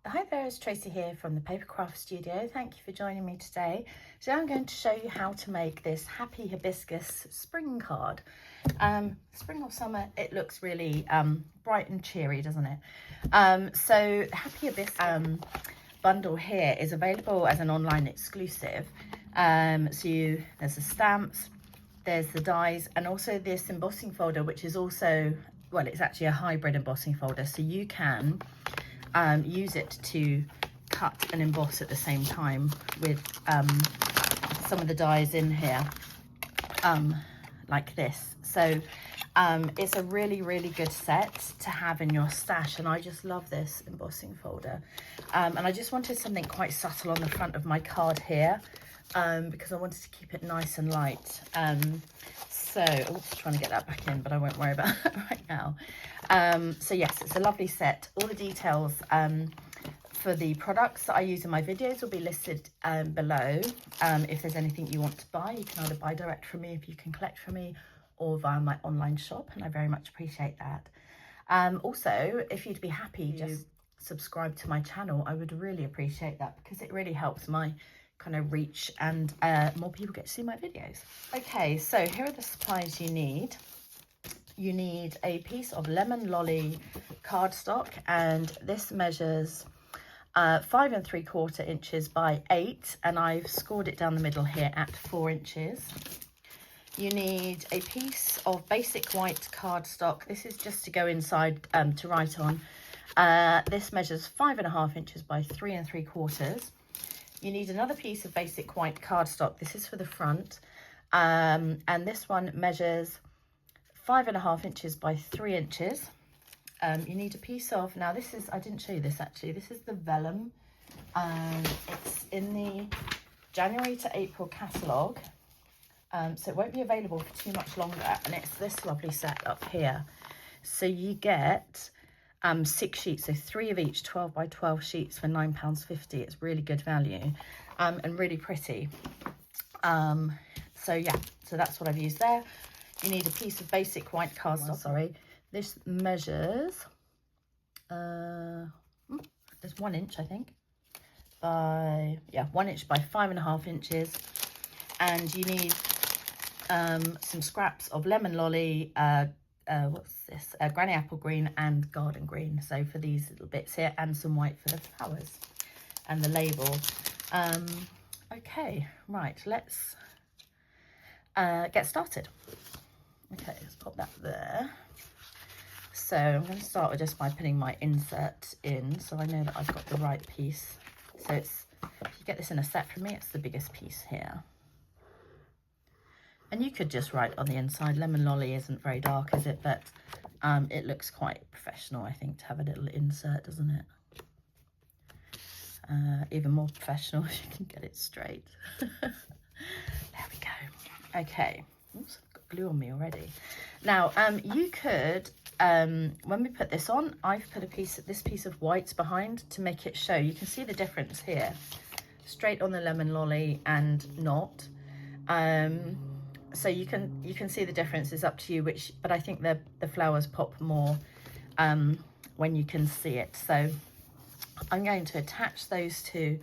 Hi there, it's Tracy here from the Papercraft studio. Thank you for joining me today. Today I'm going to show you how to make this Happy Hibiscus spring card. Spring or summer, it looks really bright and cheery, doesn't it? So the Happy Hibiscus bundle here is available as an online exclusive. There's the stamps, there's the dies, and also this embossing folder, which is also, well, it's actually a hybrid embossing folder, so you can use it to cut and emboss at the same time with some of the dies in here, like this. So it's a really good set to have in your stash, and I just love this embossing folder. And I just wanted something quite subtle on the front of my card here, because I wanted to keep it nice and light. Oops, trying to get that back in, but I won't worry about that right now. So yes, it's a lovely set. All the details for the products that I use in my videos will be listed below. If there's anything you want to buy, you can either buy direct from me if you can collect from me, or via my online shop, and I very much appreciate that. Also, if you'd be happy to subscribe to my channel, I would really appreciate that, because it really helps my kind of reach, and more people get to see my videos. Okay, so here are the supplies you need. You need a piece of lemon lolly cardstock, and this measures 5 3/4 inches by 8, and I've scored it down the middle here at 4 inches. You need a piece of basic white cardstock. This is just to go inside to write on. This measures 5 1/2 inches by 3 3/4. You need another piece of basic white cardstock. This is for the front, and this one measures 5 1/2 inches by 3 inches. You need a piece of, now this is, I didn't show you this actually, this is the Vellum. It's in the January to April catalogue, so it won't be available for too much longer, and it's this lovely set up here. So you get 6 sheets, so 3 of each, 12 by 12 sheets for £9.50. It's really good value, and really pretty. So yeah, so that's what I've used there. You need a piece of basic white cardstock. This measures there's 1 inch, I think, by 1 inch by 5 1/2 inches, and you need some scraps of lemon lolly, what's this, granny apple green and garden green, so for these little bits here, and some white for the flowers and the label. Okay, right, let's get started. Okay, let's pop that there. So I'm going to start with just by putting my insert in, so I know that I've got the right piece. So it's, if you get this in a set from me, it's the biggest piece here. And you could just write on the inside. Lemon lolly isn't very dark, is it? But it looks quite professional, I think, to have a little insert, doesn't it? Even more professional if you can get it straight. There we go. Okay. Oops, I've got glue on me already. Now, you could, when we put this on, I've put this piece of white behind to make it show. You can see the difference here. Straight on the lemon lolly and not. So you can see the difference. Is up to you which, but I think the flowers pop more when you can see it. So I'm going to attach those two,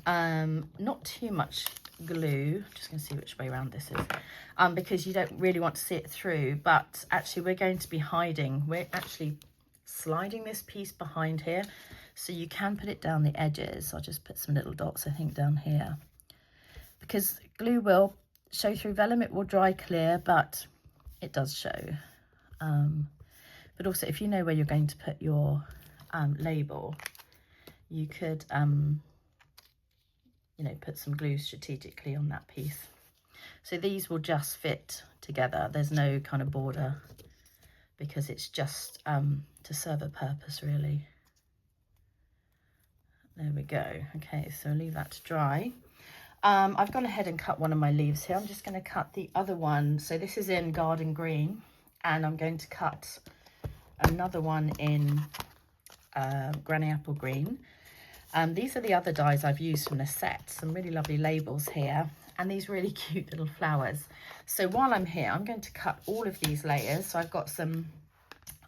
not too much glue, just going to see which way around this is, because you don't really want to see it through, but actually we're actually sliding this piece behind here, so you can put it down the edges. I'll just put some little dots, I think, down here, because glue will show through vellum. It will dry clear, but it does show. But also, if you know where you're going to put your label, you could you know, put some glue strategically on that piece. So these will just fit together. There's no kind of border, because it's just to serve a purpose, really. There we go. Okay, so leave that to dry. I've gone ahead and cut one of my leaves here. I'm just going to cut the other one. So this is in garden green, and I'm going to cut another one in granny apple green. These are the other dies I've used from the set. Some really lovely labels here, and these really cute little flowers. So while I'm here, I'm going to cut all of these layers. So I've got some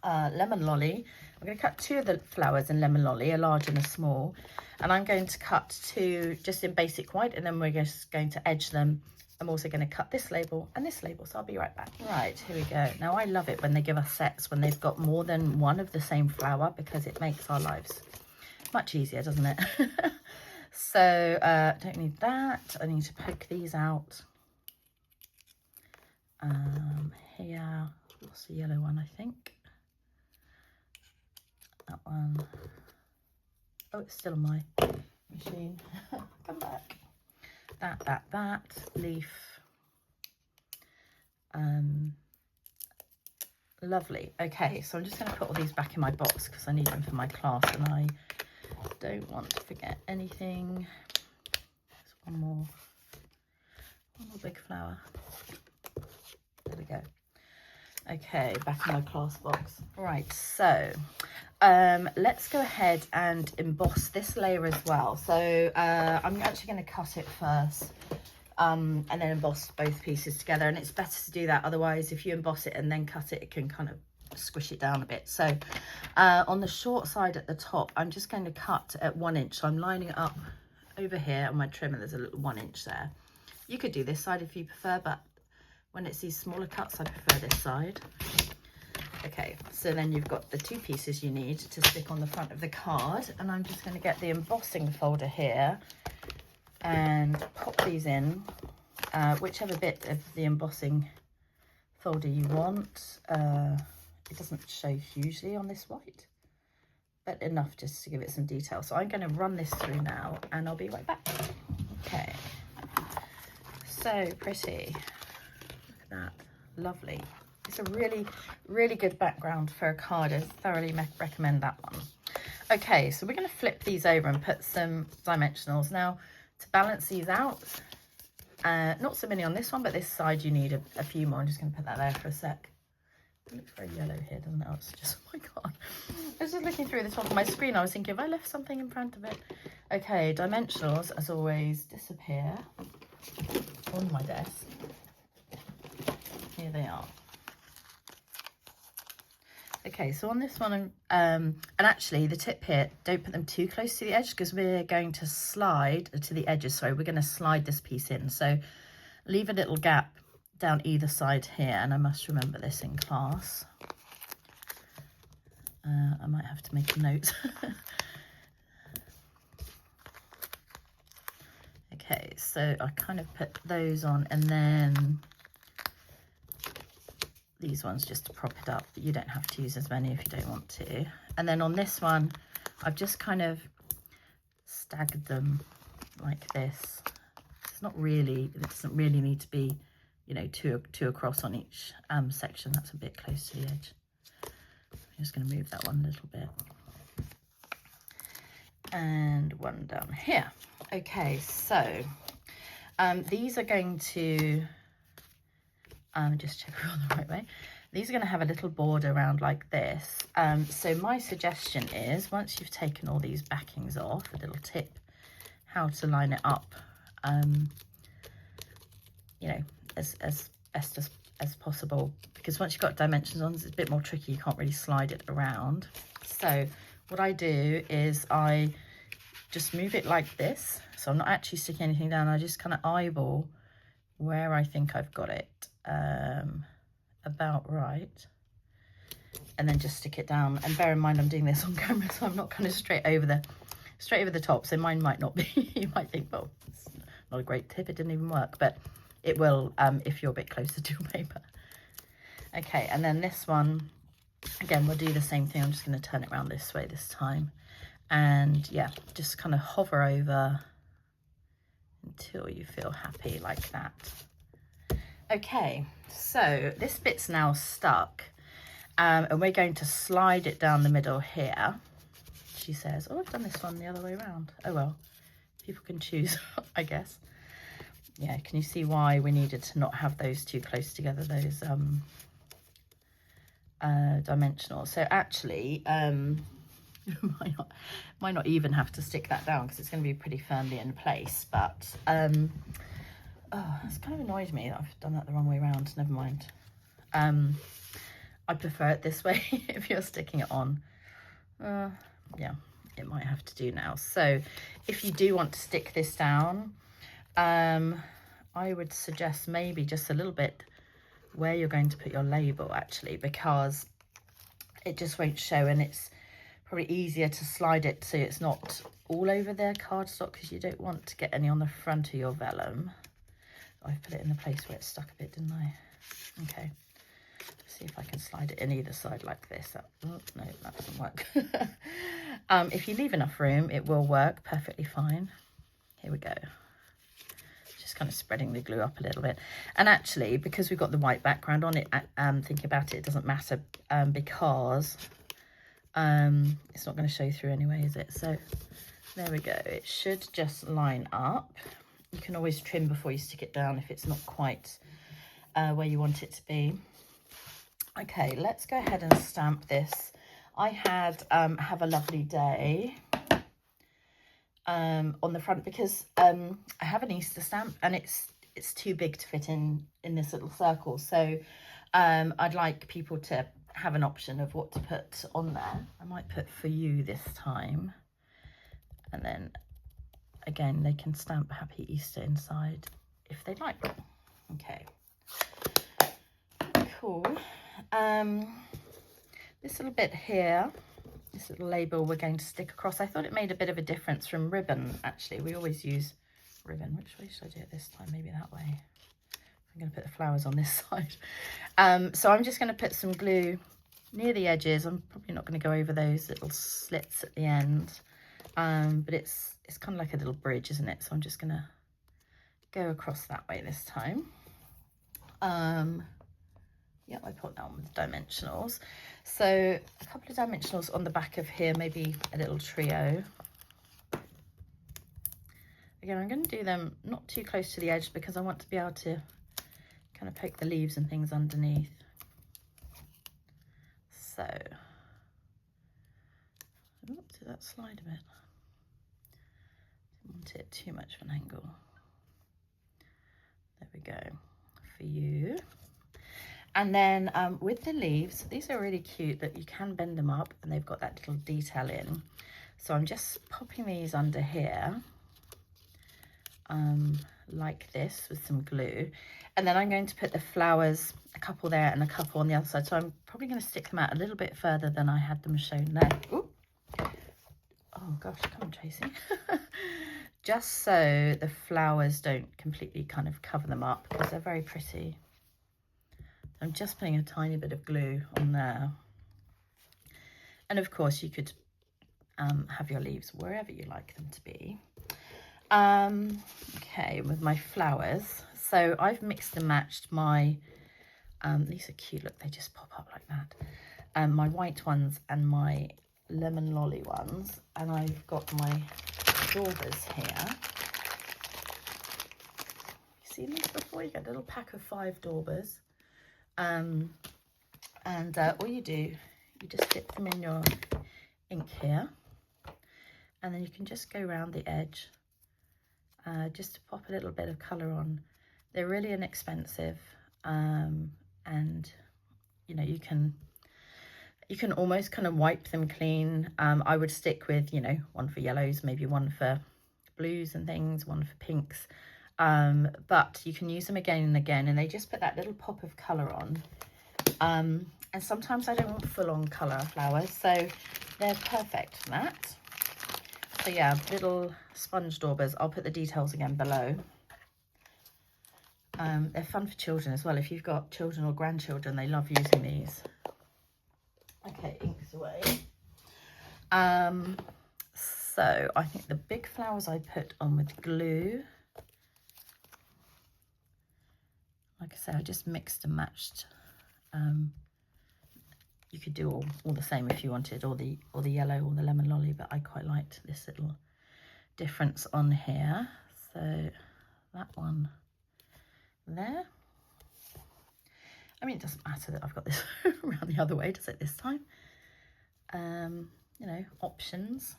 lemon lolly. I'm going to cut 2 of the flowers in lemon lolly, a large and a small, and I'm going to cut 2 just in basic white, and then we're just going to edge them. I'm also going to cut this label and this label, so I'll be right back. Right, here we go. Now I love it when they give us sets when they've got more than one of the same flower, because it makes our lives much easier, doesn't it? So don't need that. I need to poke these out. Here, what's the yellow one, I think? That one. Oh, it's still on my machine. Come back. That leaf. Lovely. Okay, so I'm just going to put all these back in my box because I need them for my class and I don't want to forget anything. There's one more big flower. There we go. Okay, back in my class box. Right, so let's go ahead and emboss this layer as well. So I'm actually going to cut it first and then emboss both pieces together, and it's better to do that, otherwise if you emboss it and then cut it, it can kind of squish it down a bit. So on the short side at the top, I'm just going to cut at 1 inch. So I'm lining it up over here on my trim, and there's a little 1 inch there. You could do this side if you prefer, but when it's these smaller cuts, I prefer this side. Okay, so then you've got the 2 pieces you need to stick on the front of the card, and I'm just going to get the embossing folder here and pop these in, whichever bit of the embossing folder you want. It doesn't show hugely on this white, but enough just to give it some detail. So I'm going to run this through now and I'll be right back. Okay, so pretty. Look at that, lovely. It's a really, really good background for a card. I thoroughly recommend that one. Okay, so we're going to flip these over and put some dimensionals. Now, to balance these out, not so many on this one, but this side you need a few more. I'm just going to put that there for a sec. It looks very yellow here, doesn't it? Oh, it's just, oh my God. I was just looking through the top of my screen. I was thinking, have I left something in front of it? Okay, dimensionals, as always, disappear on my desk. Here they are. Okay, so on this one, and actually the tip here, don't put them too close to the edge because we're going to slide to the edges. Sorry, we're going to slide this piece in. So leave a little gap down either side here, and I must remember this in class. I might have to make a note. Okay, so I kind of put those on, and then these ones just to prop it up. You don't have to use as many if you don't want to. And then on this one, I've just kind of staggered them like this. It's not really, it doesn't really need to be, you know, two across on each section. That's a bit close to the edge. I'm just going to move that one a little bit. And one down here. Okay, so these are going to, just check we're on the right way. These are going to have a little border around like this. So my suggestion is, once you've taken all these backings off, a little tip how to line it up, you know, as best as possible, because once you've got dimensions on, it's a bit more tricky. You can't really slide it around. So what I do is I just move it like this. So I'm not actually sticking anything down. I just kind of eyeball where I think I've got it about right, and then just stick it down. And bear in mind, I'm doing this on camera, so I'm not kind of straight over the top. So mine might not be. You might think, well, it's not a great tip. It didn't even work, but it will if you're a bit closer to your paper. Okay, and then this one, again, we'll do the same thing. I'm just going to turn it around this way this time. And yeah, just kind of hover over until you feel happy like that. Okay, so this bit's now stuck, and we're going to slide it down the middle here. She says, oh, I've done this one the other way around. Oh well, people can choose, I guess. Yeah, can you see why we needed to not have those too close together, those dimensional? So actually, might not even have to stick that down because it's going to be pretty firmly in place. But oh, it's kind of annoyed me that I've done that the wrong way around. Never mind. I prefer it this way if you're sticking it on. Yeah, it might have to do now. So if you do want to stick this down, I would suggest maybe just a little bit where you're going to put your label, actually, because it just won't show, and it's probably easier to slide it so it's not all over their cardstock, because you don't want to get any on the front of your vellum. I've put it in the place where it's stuck a bit, didn't I? Okay, let's see if I can slide it in either side like this. Oh, no, that doesn't work. If you leave enough room, it will work perfectly fine. Here we go. Just kind of spreading the glue up a little bit. And actually, because we've got the white background on it, thinking about it, it doesn't matter, because it's not going to show through anyway, is it? So there we go. It should just line up. You can always trim before you stick it down if it's not quite where you want it to be. Okay, let's go ahead and stamp this. I had Have a Lovely Day on the front, because I have an Easter stamp and it's too big to fit in this little circle. So I'd like people to have an option of what to put on there. I might put For You this time, and then again they can stamp Happy Easter inside if they'd like. Okay, cool. This little bit here, this little label we're going to stick across. I thought it made a bit of a difference from ribbon, actually. We always use ribbon. Which way should I do it this time? Maybe that way. I'm going to put the flowers on this side. So I'm just going to put some glue near the edges. I'm probably not going to go over those little slits at the end, but it's kind of like a little bridge, isn't it? So I'm just going to go across that way this time. Yeah, I put that on with dimensionals. So a couple of dimensionals on the back of here, maybe a little trio. Again, I'm going to do them not too close to the edge, because I want to be able to kind of poke the leaves and things underneath. So, oops, did that slide a bit? Didn't want it too much of an angle. There we go. For You. And then with the leaves, these are really cute that you can bend them up, and they've got that little detail in. So I'm just popping these under here, like this, with some glue. And then I'm going to put the flowers, a couple there and a couple on the other side. So I'm probably going to stick them out a little bit further than I had them shown there. Ooh. Oh gosh, come on, Tracy. Just so the flowers don't completely kind of cover them up, because they're very pretty. I'm just putting a tiny bit of glue on there. And of course you could have your leaves wherever you like them to be. Okay, with my flowers. So I've mixed and matched my, these are cute, look, they just pop up like that. My white ones and my lemon lolly ones. And I've got my daubers here. You seen these before? You get a little pack of 5 daubers. All you do, you just dip them in your ink here, and then you can just go around the edge just to pop a little bit of colour on. They're really inexpensive, and you know, you can almost kind of wipe them clean. I would stick with, you know, one for yellows, maybe one for blues and things, one for pinks. But you can use them again and again, and they just put that little pop of colour on. And sometimes I don't want full-on colour flowers, so they're perfect for that. So yeah, little sponge daubers. I'll put the details again below. They're fun for children as well. If you've got children or grandchildren, they love using these. Okay, ink's away. So I think the big flowers I put on with glue. Like I say, I just mixed and matched. You could do all the same if you wanted, or the yellow or the lemon lolly, but I quite liked this little difference on here. So that one there. I mean, it doesn't matter that I've got this around the other way, does it, this time? You know, options.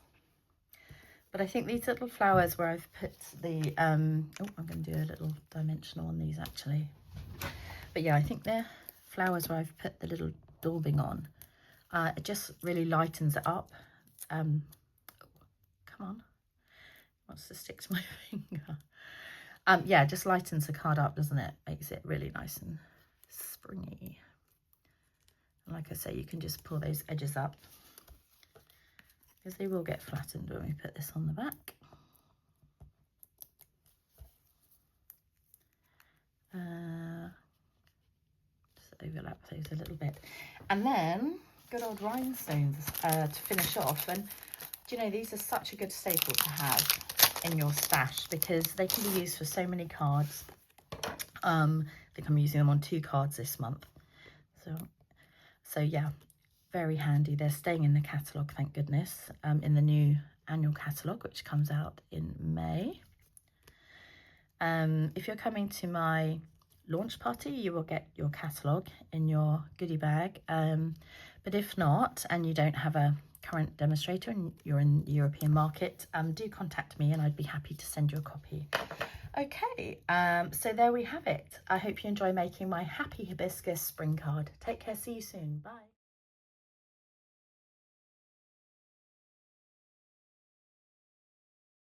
But I think these little flowers where I've put the, oh, I'm going to do a little dimensional on these actually. But yeah, I think they're flowers where I've put the little daubing on. It just really lightens it up. Come on, wants to stick to my finger. Yeah, just lightens the card up, doesn't it? Makes it really nice and springy. And like I say, you can just pull those edges up because they will get flattened when we put this on the back. Just overlap those a little bit. And then good old rhinestones to finish off. And do you know, these are such a good staple to have in your stash because they can be used for so many cards. I think I'm using them on 2 cards this month. So yeah, very handy. They're staying in the catalogue, thank goodness, in the new annual catalogue, which comes out in May. If you're coming to my launch party, you will get your catalogue in your goodie bag. But if not, and you don't have a current demonstrator and you're in the European market, do contact me and I'd be happy to send you a copy. Okay, so there we have it. I hope you enjoy making my Happy Hibiscus spring card. Take care, see you soon, bye.